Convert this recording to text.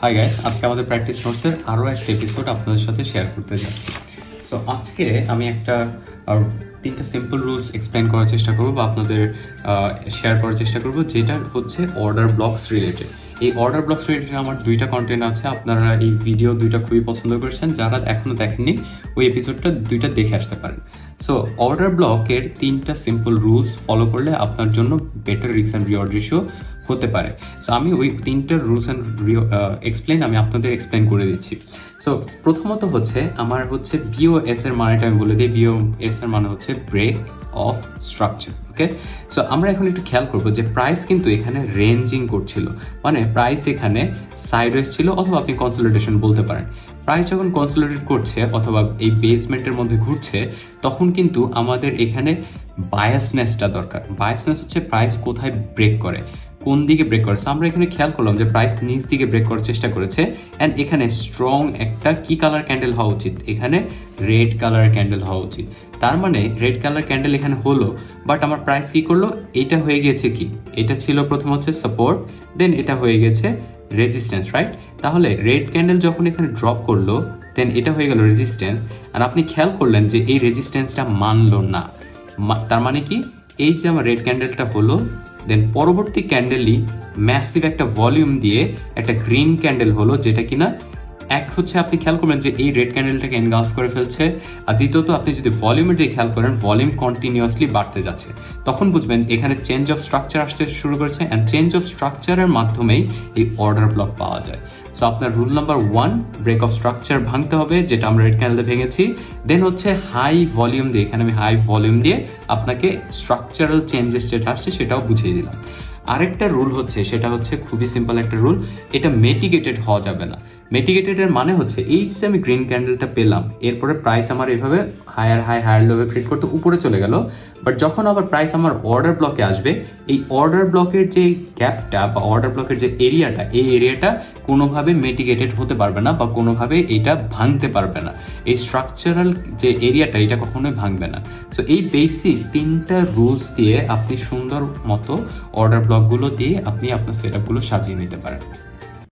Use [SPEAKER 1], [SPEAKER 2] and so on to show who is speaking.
[SPEAKER 1] Hi guys, আজকে আমাদের practice নোটসের আরও একটা এপিসোড আপনাদের সাথে শেয়ার করতে যাচ্ছি। সো আজকে আমি তিনটা সিম্পল রুলস এক্সপ্লেন করার চেষ্টা করবো বা আপনাদের শেয়ার করার চেষ্টা করবো, যেটা হচ্ছে অর্ডার ব্লকস রিলেটেড। এই অর্ডার ব্লকস রিলেটেড আমার দুইটা কন্টেন্ট আছে। আপনারা এই ভিডিও দুইটা খুবই পছন্দ করেছেন, যারা এখনও দেখেননি ওই এপিসোডটা দুইটা দেখে আসতে পারেন। সো অর্ডার ব্লকের তিনটা সিম্পল রুলস ফলো করলে আপনার জন্য better risk and reward ratio হতে পারে। সো আমি ওই তিনটা রুলস অ্যান্ড এক্সপ্লেন আমি আপনাদের এক্সপ্লেন করে দিচ্ছি। সো প্রথমত হচ্ছে আমার হচ্ছে বিওএস এর মানেটা আমি বলে দিই। বিওএস এর মানে হচ্ছে break of structure. Okay, so আমরা এখন একটু খেয়াল করবো যে প্রাইস কিন্তু এখানে রেঞ্জিং করছিল, মানে প্রাইস এখানে সাইডওয়েজ ছিল, অথবা আপনি কনসলিডেশন বলতে পারেন। প্রাইস যখন কনসলিডেট করছে অথবা এই বেসমেন্টের মধ্যে ঘুরছে, তখন কিন্তু আমাদের এখানে বায়াসনেসটা দরকার। বায়াসনেস হচ্ছে প্রাইস কোথায় ব্রেক করে, কোন দিকে ব্রেক করেছে। আমরা এখানে খেয়াল করলাম যে প্রাইস নিচ দিকে ব্রেক করার চেষ্টা করেছে, অ্যান্ড এখানে স্ট্রং একটা কি কালার ক্যান্ডেল হওয়া উচিত, এখানে রেড কালার ক্যান্ডেল হওয়া উচিত। তার মানে রেড কালার ক্যান্ডেল এখানে হলো, বাট আমার প্রাইস কি করলো, এটা হয়ে গেছে কি, এটা ছিল প্রথম হচ্ছে সাপোর্ট, দেন এটা হয়ে গেছে রেজিস্ট্যান্স, রাইট? তাহলে রেড ক্যান্ডেল যখন এখানে ড্রপ করলো, দেন এটা হয়ে গেল রেজিস্ট্যান্স। আর আপনি খেয়াল করলেন যে এই রেজিস্ট্যান্সটা মানলো না। তার মানে কি, এই যে আমার রেড ক্যান্ডেলটা হলো, দেন পরবর্তী ক্যান্ডেলই ম্যাসিভ একটা ভলিউম দিয়ে একটা গ্রিন ক্যান্ডেল হলো, যেটা কিনা এক হচ্ছে আপনি খেয়াল করবেন যে এই রেড ক্যান্ডেলটাকে এনগালফ করে ফেলছে। আর দ্বিতীয়ত আপনি যদি ভলিউমের দিকে খেয়াল করেন, ভলিউম কন্টিনিউয়াসলি বাড়তে যাচ্ছে, তখন বুঝবেন এখানে চেঞ্জ অফ স্ট্রাকচার আসতে শুরু করেছে, অ্যান্ড চেঞ্জ অফ স্ট্রাকচারের মাধ্যমেই এই অর্ডার ব্লক পাওয়া যায়। সো আপনার rule number 1, break of structure ভাঙতে হবে, যেটা আমরা রেড ক্যান্ডেলে ভেঙেছি। দেন হচ্ছে হাই ভলিউম দিয়ে, এখানে আমি হাই ভলিউম দিয়ে আপনাকে স্ট্রাকচারাল চেঞ্জেস যেটা আসছে সেটাও বুঝিয়ে দিলাম। আরেকটা রুল হচ্ছে, সেটা হচ্ছে খুবই সিম্পল একটা রুল, এটা মিটিগেটেড হওয়া যাবে না। মিটিগেটেডের মানে হচ্ছে এই যে আমি গ্রিন ক্যান্ডেলটা পেলাম, এরপরে প্রাইস আমার এইভাবে হায়ার লেভেল ক্রিয়েট করতে উপরে চলে গেল, বাট যখন আবার প্রাইস আমার অর্ডার ব্লকে আসবে, এই অর্ডার ব্লকের যে গ্যাপটা বা অর্ডার ব্লকের যে এরিয়াটা, এই এরিয়াটা কোনোভাবে মিটিগেটেড হতে পারবে না বা কোনোভাবে এটা ভাঙতে পারবে না। এই স্ট্রাকচারাল যে এরিয়াটা, এটা কখনোই ভাঙবে না। সো এই বেসিক তিনটা রুলস দিয়ে আপনি সুন্দর মতো অর্ডার ব্লকগুলো দিয়ে আপনি আপনার সেটআপগুলো সাজিয়ে নিতে পারেন।